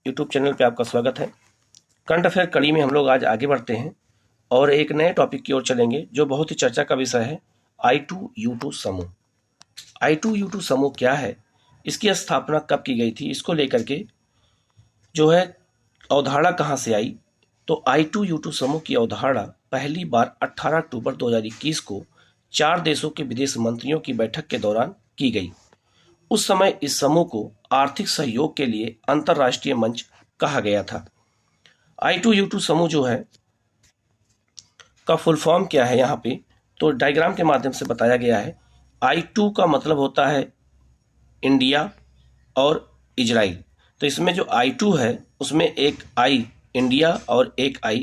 YouTube channel पे आपका स्वागत है। करंट अफेयर कड़ी में हम लोग आज आगे बढ़ते हैं और एक नए टॉपिक की ओर चलेंगे जो बहुत ही चर्चा का विषय है, I2U2 समूह। I2U2 समूह क्या है, इसकी स्थापना कब की गई थी, इसको लेकर के जो है अवधारणा कहाँ से आई। तो I2U2 समूह की अवधारणा पहली बार 18 अक्टूबर 2021 को 4 देशों के विदेश मंत्रियों की बैठक के दौरान की गई। उस समय इस समूह को आर्थिक सहयोग के लिए अंतर्राष्ट्रीय मंच कहा गया था। I2U2 समूह जो है का फुल फॉर्म क्या है, यहाँ पे तो डायग्राम के माध्यम से बताया गया है। I2 का मतलब होता है इंडिया और इजराइल, तो इसमें जो I2 है उसमें एक I इंडिया और एक I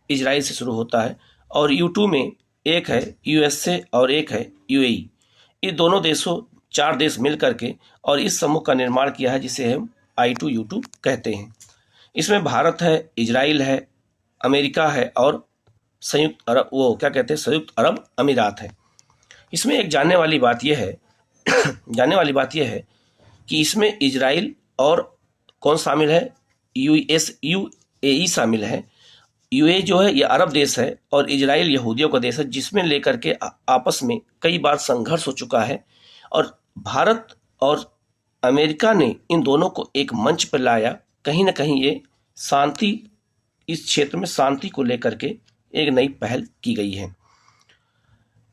इजराइल से शुरू होता है, और U2 में एक है USA और एक है UAE। ये दोनों देशों 4 देश मिल करके और इस समूह का निर्माण किया है जिसे हम I2U2 कहते हैं। इसमें भारत है, इजराइल है, अमेरिका है और संयुक्त अरब अमीरात है। इसमें एक जानने वाली बात यह है कि इसमें इजराइल और कौन शामिल है, UAE शामिल है। UAE जो है ये अरब देश है और इजराइल यहूदियों का देश है, जिसमें लेकर के आपस में कई बार संघर्ष हो चुका है और भारत और अमेरिका ने इन दोनों को एक मंच पर लाया। कहीं ना कहीं ये शांति, इस क्षेत्र में शांति को लेकर के एक नई पहल की गई है।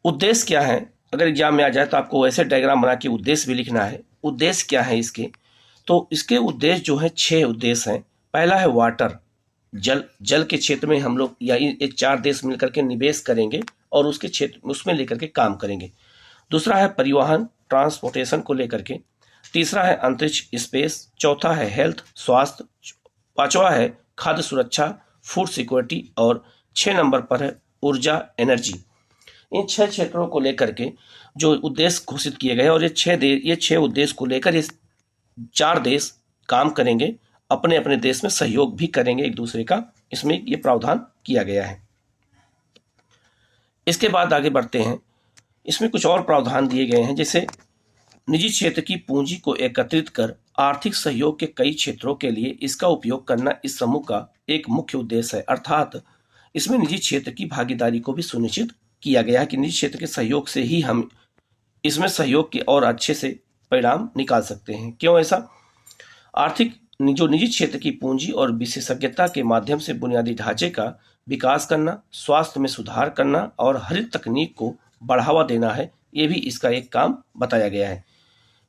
उद्देश्य क्या है, अगर एग्जाम में आ जाए तो आपको वैसे डायग्राम बना के उद्देश्य भी लिखना है। उद्देश्य क्या है इसके, तो इसके उद्देश्य जो है 6 उद्देश्य हैं। पहला है वाटर, जल के क्षेत्र में हम लोग या ये 4 देश मिलकर के निवेश करेंगे और उसके क्षेत्र उसमें लेकर के काम करेंगे। दूसरा है परिवहन, ट्रांसपोर्टेशन को लेकर के। तीसरा है अंतरिक्ष, स्पेस। चौथा है हेल्थ, स्वास्थ्य। पांचवा है खाद्य सुरक्षा, फूड सिक्योरिटी। और 6 नंबर पर है ऊर्जा, एनर्जी। इन 6 क्षेत्रों को लेकर के जो उद्देश्य घोषित किए गए और ये 6 उद्देश्य को लेकर ये 4 देश काम करेंगे, अपने अपने देश में सहयोग भी करेंगे एक दूसरे का, इसमें ये प्रावधान किया गया है। इसके बाद आगे बढ़ते हैं। इसमें कुछ और प्रावधान दिए गए हैं, जैसे निजी क्षेत्र की पूंजी को एकत्रित कर आर्थिक सहयोग के कई क्षेत्रों के लिए इसका उपयोग करना इस समूह का एक मुख्य उद्देश्य है। अर्थात इसमें निजी क्षेत्र की भागीदारी को भी सुनिश्चित किया गया है कि निजी क्षेत्र के सहयोग से ही हम इसमें सहयोग के और अच्छे से परिणाम निकाल सकते हैं। क्यों ऐसा? आर्थिक जो निजी क्षेत्र की पूंजी और विशेषज्ञता के माध्यम से बुनियादी ढांचे का विकास करना, स्वास्थ्य में सुधार करना और हरित तकनीक को बढ़ावा देना है, ये भी इसका एक काम बताया गया है।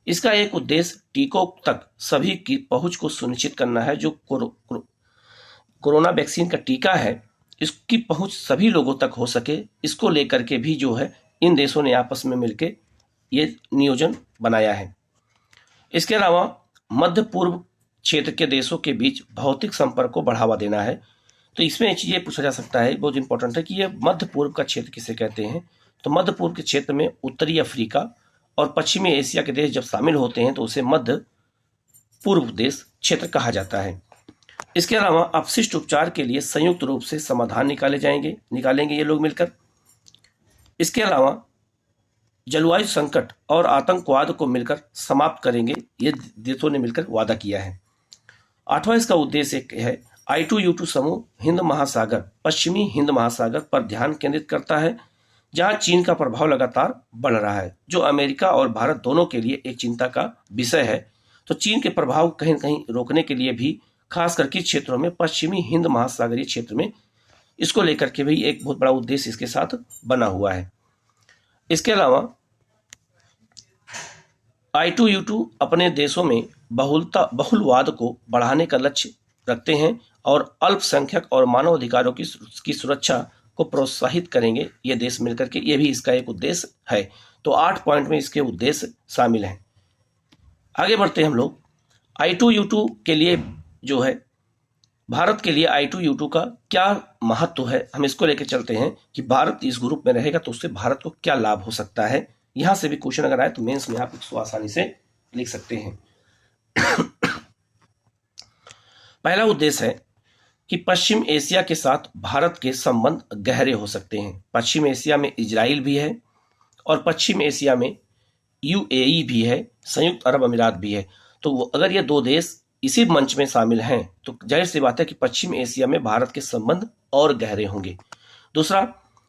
इसका एक उद्देश्य टीकों तक सभी की पहुंच को सुनिश्चित करना है। जो कोरोना वैक्सीन का टीका है, इसकी पहुंच सभी लोगों तक हो सके, इसको लेकर के भी जो है इन देशों ने आपस में मिलकर ये नियोजन बनाया है। इसके अलावा मध्य पूर्व क्षेत्र के देशों के बीच भौतिक संपर्क को बढ़ावा देना है। तो इसमें एक चीज ये पूछा जा सकता है, बहुत इंपॉर्टेंट है, कि ये मध्य पूर्व का क्षेत्र किसे कहते हैं। तो मध्य पूर्व के क्षेत्र में उत्तरी अफ्रीका और पश्चिमी एशिया के देश जब शामिल होते हैं तो उसे मध्य पूर्व देश क्षेत्र कहा जाता है। इसके अलावा अपशिष्ट उपचार के लिए संयुक्त रूप से समाधान निकालेंगे ये लोग मिलकर। इसके अलावा जलवायु संकट और आतंकवाद को मिलकर समाप्त करेंगे, ये देशों ने मिलकर वादा किया है। 8वां इसका उद्देश्य है I2U2 समूह हिंद महासागर, पश्चिमी हिंद महासागर पर ध्यान केंद्रित करता है, जहां चीन का प्रभाव लगातार बढ़ रहा है, जो अमेरिका और भारत दोनों के लिए एक चिंता का विषय है। तो चीन के प्रभाव कहीं न कहीं रोकने के लिए भी खास करके क्षेत्रों में, पश्चिमी हिंद महासागरीय क्षेत्र में, इसको लेकर के भी एक बहुत बड़ा उद्देश्य इसके साथ बना हुआ है। इसके अलावा I2U2 अपने देशों में बहुलवाद को बढ़ाने का लक्ष्य रखते हैं और अल्पसंख्यक और मानव अधिकारों की सुरक्षा को प्रोत्साहित करेंगे ये देश मिलकर के, ये भी इसका एक उद्देश्य है। तो 8 पॉइंट में इसके उद्देश्य शामिल हैं। आगे बढ़ते हैं हम लोग। I2U2 के लिए जो है, भारत के लिए I2U2 का क्या महत्व है, हम इसको लेकर चलते हैं कि भारत इस ग्रुप में रहेगा तो उससे भारत को क्या लाभ हो सकता है। यहां से भी क्वेश्चन अगर आए तो मेंस में आप इसको आसानी से लिख सकते हैं। पहला उद्देश्य है कि पश्चिम एशिया के साथ भारत के संबंध गहरे हो सकते हैं। पश्चिम एशिया में इजराइल भी है और पश्चिम एशिया में UAE भी है, संयुक्त अरब अमीरात भी है। तो अगर ये 2 देश इसी मंच में शामिल हैं तो जाहिर सी बात है कि पश्चिम एशिया में भारत के संबंध और गहरे होंगे। दूसरा,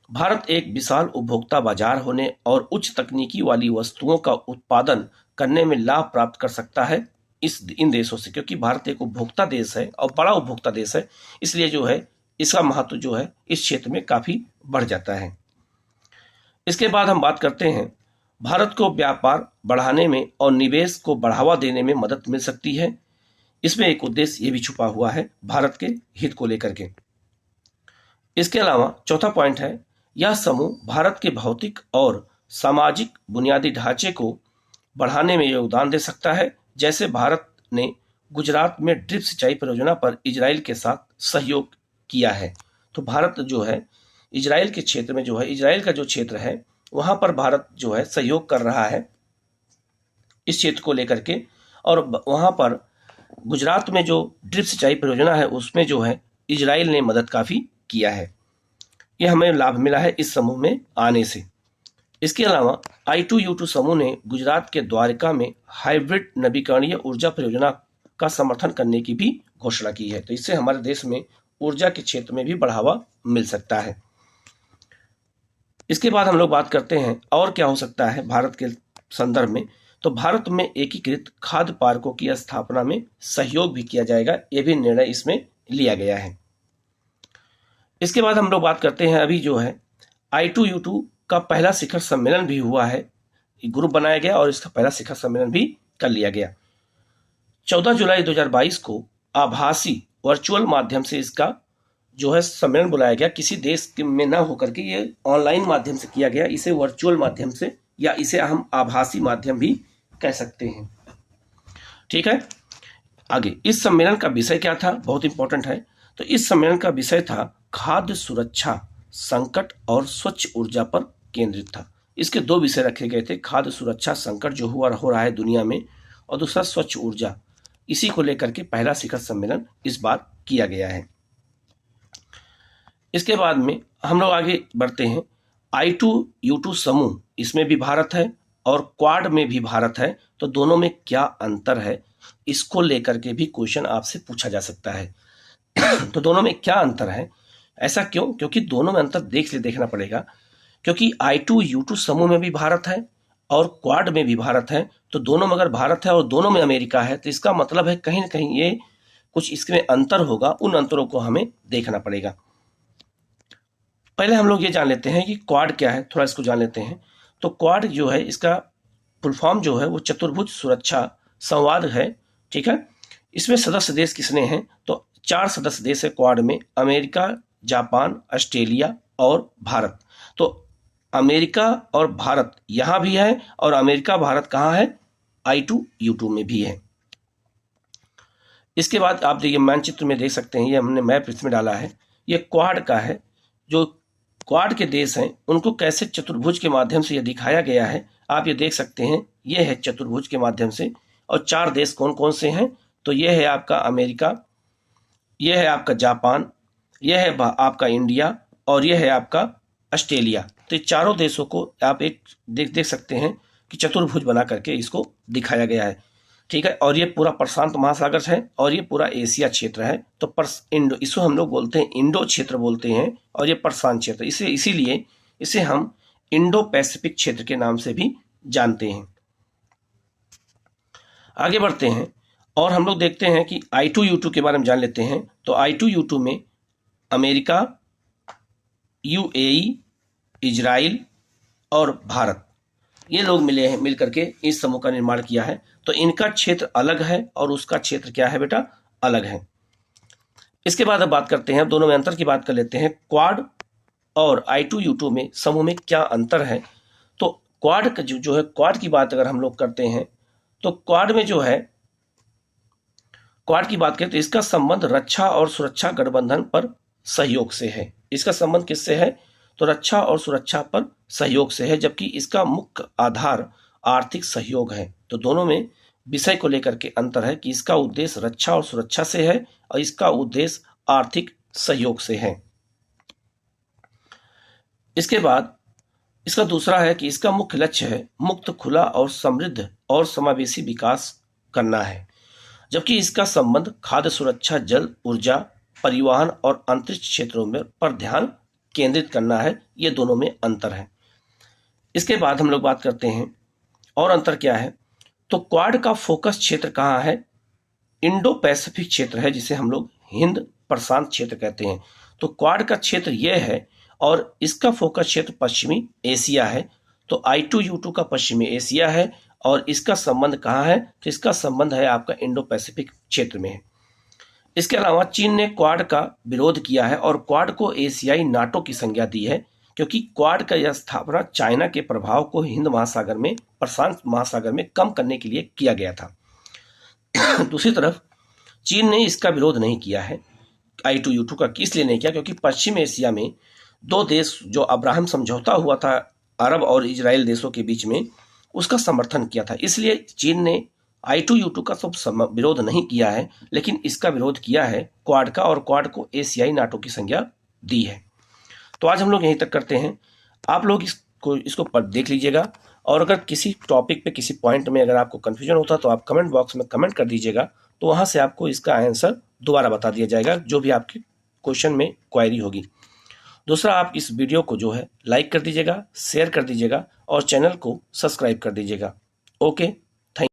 भारत एक विशाल उपभोक्ता बाजार होने और उच्च तकनीकी वाली वस्तुओं का उत्पादन करने में लाभ प्राप्त कर सकता है इन देशों से, क्योंकि भारत एक उपभोक्ता देश है और बड़ा उपभोक्ता देश है, इसलिए जो है इसका महत्व जो है इस क्षेत्र में काफी बढ़ जाता है। इसके बाद हम बात करते हैं भारत को व्यापार बढ़ाने में और निवेश को बढ़ावा देने में मदद मिल सकती है। इसमें एक उद्देश्य ये भी छुपा हुआ है भारत के हित को लेकर के। इसके अलावा चौथा पॉइंट है, यह समूह भारत के भौतिक और सामाजिक बुनियादी ढांचे को बढ़ाने में योगदान दे सकता है। जैसे भारत ने गुजरात में ड्रिप सिंचाई परियोजना पर इजराइल के साथ सहयोग किया है, तो भारत जो है इजराइल के क्षेत्र में जो है, इजराइल का जो क्षेत्र है वहां पर भारत जो है सहयोग कर रहा है इस क्षेत्र को लेकर के, और वहां पर गुजरात में जो ड्रिप सिंचाई परियोजना है उसमें जो है इजराइल ने मदद काफी किया है। यह हमें लाभ मिला है इस समूह में आने से। इसके अलावा I2U2 समूह ने गुजरात के द्वारका में हाइब्रिड नवीकरणीय ऊर्जा परियोजना का समर्थन करने की भी घोषणा की है, तो इससे हमारे देश में ऊर्जा के क्षेत्र में भी बढ़ावा मिल सकता है। इसके बाद हम लोग बात करते हैं और क्या हो सकता है भारत के संदर्भ में, तो भारत में एकीकृत खाद्य पार्कों की स्थापना में सहयोग भी किया जाएगा, यह भी निर्णय इसमें लिया गया है। इसके बाद हम लोग बात करते हैं, अभी जो है I2U2 का पहला शिखर सम्मेलन भी हुआ है, ग्रुप बनाया गया और इसका पहला शिखर सम्मेलन भी कर लिया गया। 14 जुलाई 2022 को आभासी वर्चुअल माध्यम से इसका जो है सम्मेलन बुलाया गया, किसी देश में ना होकर के ये ऑनलाइन माध्यम से किया गया, इसे वर्चुअल माध्यम से या इसे हम आभासी माध्यम भी कह सकते हैं। ठीक है, आगे इस सम्मेलन का विषय क्या था, बहुत इंपॉर्टेंट है। तो इस सम्मेलन का विषय था खाद्य सुरक्षा, संकट और स्वच्छ ऊर्जा पर केंद्रित था। इसके दो विषय रखे गए थे, खाद्य सुरक्षा संकट जो हो रहा है दुनिया में, और दूसरा स्वच्छ ऊर्जा। इसी को लेकर के पहला शिखर सम्मेलन इस बार किया गया है। इसके बाद में हम लोग आगे बढ़ते हैं, I2U2 समूह, इसमें भी भारत है और क्वाड में भी भारत है, तो दोनों में क्या अंतर है, इसको लेकर के भी क्वेश्चन आपसे पूछा जा सकता है। तो दोनों में क्या अंतर है, ऐसा क्यों, क्योंकि दोनों में अंतर देखना पड़ेगा, क्योंकि I2U2 समूह में भी भारत है और क्वाड में भी भारत है, तो दोनों में अगर भारत है और दोनों में अमेरिका है, तो इसका मतलब है कहीं ना कहीं ये कुछ इसमें अंतर होगा, उन अंतरों को हमें देखना पड़ेगा। पहले हम लोग ये जान लेते हैं कि क्वाड क्या है, थोड़ा इसको जान लेते हैं। तो क्वाड जो है, इसका फुल फॉर्म जो है वो चतुर्भुज सुरक्षा संवाद है। ठीक है, इसमें सदस्य देश किसने हैं, तो 4 सदस्य देश है क्वाड में, अमेरिका, जापान, ऑस्ट्रेलिया और भारत। तो अमेरिका और भारत यहां भी है, और अमेरिका भारत कहां है, I2U2 में भी है। इसके बाद आप देखिए मानचित्र में देख सकते हैं, ये हमने मैप इसमें डाला है, ये क्वाड का है। जो क्वाड के देश हैं उनको कैसे चतुर्भुज के माध्यम से यह दिखाया गया है, आप ये देख सकते हैं, ये है चतुर्भुज के माध्यम से। और 4 देश कौन कौन से हैं, तो ये है आपका अमेरिका, ये है आपका जापान, ये है आपका इंडिया और ये है आपका ऑस्ट्रेलिया। तो चारों देशों को आप एक देख सकते हैं कि चतुर्भुज बना करके इसको दिखाया गया है। ठीक है, और ये पूरा प्रशांत महासागर है और ये पूरा एशिया क्षेत्र है। तो इंडो, इसको हम लोग बोलते हैं इंडो क्षेत्र बोलते हैं, और ये प्रशांत क्षेत्र, इसीलिए इसे हम इंडो पैसिफिक क्षेत्र के नाम से भी जानते हैं। आगे बढ़ते हैं और हम लोग देखते हैं कि I2U2 के बारे में जान लेते हैं। तो I2U2 में अमेरिका, UAE, इजराइल और भारत, ये लोग मिले हैं, मिल करके इस समूह का निर्माण किया है। तो इनका क्षेत्र अलग है और उसका क्षेत्र क्या है बेटा, अलग है। इसके बाद अब बात करते हैं, दोनों में अंतर की बात कर लेते हैं। क्वाड और I2U2 में समूह में क्या अंतर है, तो क्वाड का जो है, क्वाड की बात अगर हम लोग करते हैं तो क्वाड में जो है, क्वाड की बात करें तो इसका संबंध रक्षा और सुरक्षा गठबंधन पर सहयोग से है। इसका संबंध किससे है, तो रक्षा और सुरक्षा पर सहयोग से है, जबकि इसका मुख्य आधार आर्थिक सहयोग है। तो दोनों में विषय को लेकर के अंतर है कि इसका उद्देश्य रक्षा और सुरक्षा से है और इसका उद्देश्य आर्थिक सहयोग से है। इसके बाद इसका दूसरा है कि इसका मुख्य लक्ष्य है मुक्त, खुला और समृद्ध और समावेशी विकास करना है, जबकि इसका संबंध खाद्य सुरक्षा, जल, ऊर्जा, परिवहन और अंतरिक्ष क्षेत्रों में पर ध्यान केंद्रित करना है। ये दोनों में अंतर है। इसके बाद हम लोग बात करते हैं और अंतर क्या है। तो क्वाड का फोकस क्षेत्र कहाँ है? इंडो पैसिफिक क्षेत्र है, जिसे हम लोग हिंद प्रशांत क्षेत्र कहते हैं। तो क्वाड का क्षेत्र यह है और इसका फोकस क्षेत्र पश्चिमी एशिया है। तो I2U2 का पश्चिमी एशिया है और इसका संबंध कहाँ है? तो इसका संबंध है आपका इंडो पैसिफिक क्षेत्र में है। इसके अलावा चीन ने क्वाड का विरोध किया है और क्वाड को एशियाई नाटो की संज्ञा दी है, क्योंकि क्वाड का यह स्थापना चाइना के प्रभाव को हिंद महासागर में, प्रशांत महासागर में कम करने के लिए किया गया था। दूसरी तरफ चीन ने इसका विरोध नहीं किया है I2U2 का। इसलिए नहीं किया क्योंकि पश्चिम एशिया में दो देश, जो अब्राहम समझौता हुआ था अरब और इजराइल देशों के बीच में, उसका समर्थन किया था। इसलिए चीन ने I2U2 का सब विरोध नहीं किया है, लेकिन इसका विरोध किया है क्वाड का, और क्वाड को एशियाई नाटो की संज्ञा दी है। तो आज हम लोग यहीं तक करते हैं। आप लोग इसको देख लीजिएगा, और अगर किसी टॉपिक पे, किसी पॉइंट में अगर आपको कंफ्यूजन होता तो आप कमेंट बॉक्स में कमेंट कर दीजिएगा, तो वहां से आपको इसका आंसर दोबारा बता दिया जाएगा, जो भी आपके क्वेश्चन में क्वेरी होगी। दूसरा, आप इस वीडियो को जो है लाइक कर दीजिएगा, शेयर कर दीजिएगा और चैनल को सब्सक्राइब कर दीजिएगा। ओके।